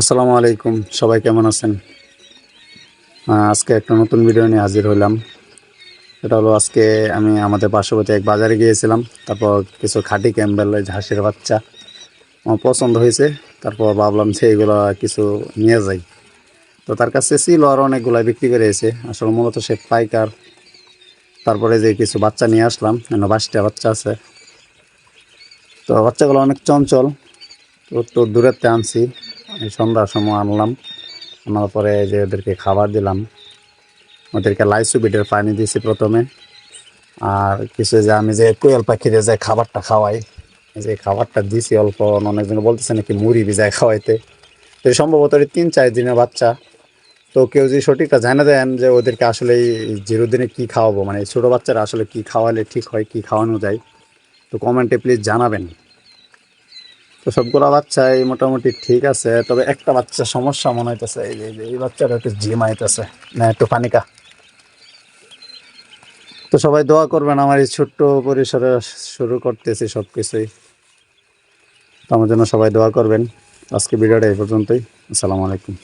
আসসালামু আলাইকুম, সবাই কেমন আছেন? আজকে একটা নতুন ভিডিও নিয়ে হাজির হইলাম। এটা হলো আজকে আমি আমাদের পার্শ্ববর্তী এক বাজারে গিয়েছিলাম। তারপর কিছু খাঁটি ক্যাম্বেল হাঁসের বাচ্চা আমার পছন্দ হয়েছে। তারপর ভাবলাম যে এগুলো কিছু নিয়ে যাই। তো তার কাছে ছিল আর অনেকগুলাই বিক্রি করে এসে, আসলে মূলত সে পাইকার। তারপরে যে কিছু বাচ্চা নিয়ে আসলাম, 22টা বাচ্চা আছে। তো বাচ্চাগুলো অনেক চঞ্চল, তো একটু দূরেতে আনছি। এই সন্ধ্যার সময় আনলাম, আনার পরে যে ওদেরকে খাবার দিলাম। ওদেরকে লাইসুবিটের পানি দিয়েছি প্রথমে, আর কিছু যে আমি যে কোয়েল পাখিরে যে খাবারটা খাওয়াই, যে খাবারটা দিছি অল্প। অনেকজন বলতেছে নাকি মুড়ি ভিজায় খাওয়াইতে। তো সম্ভবত 3-4 দিনের বাচ্চা। তো কেউ যদি সঠিকটা জানা দেন যে ওদেরকে আসলে এই 0 দিনে কী খাওয়াবো, মানে ছোটো বাচ্চারা আসলে কী খাওয়ালে ঠিক হয়, কী খাওয়ানো যায়, তো কমেন্টে প্লিজ জানাবেন। তো সবগুলো বাচ্চাই মোটামুটি ঠিক আছে, তবে একটা বাচ্চা সমস্যা মনে হইতেছে। এই বাচ্চাটা একটু ঝিমাইতেছে, না একটু পানিকা। তো সবাই দোয়া করবেন, আমার এই ছোট্ট পরিসরে শুরু করতেছি সব কিছুই। তো আমার জন্য সবাই দোয়া করবেন। আজকে ভিডিওটা এই পর্যন্তই। আসসালামু আলাইকুম।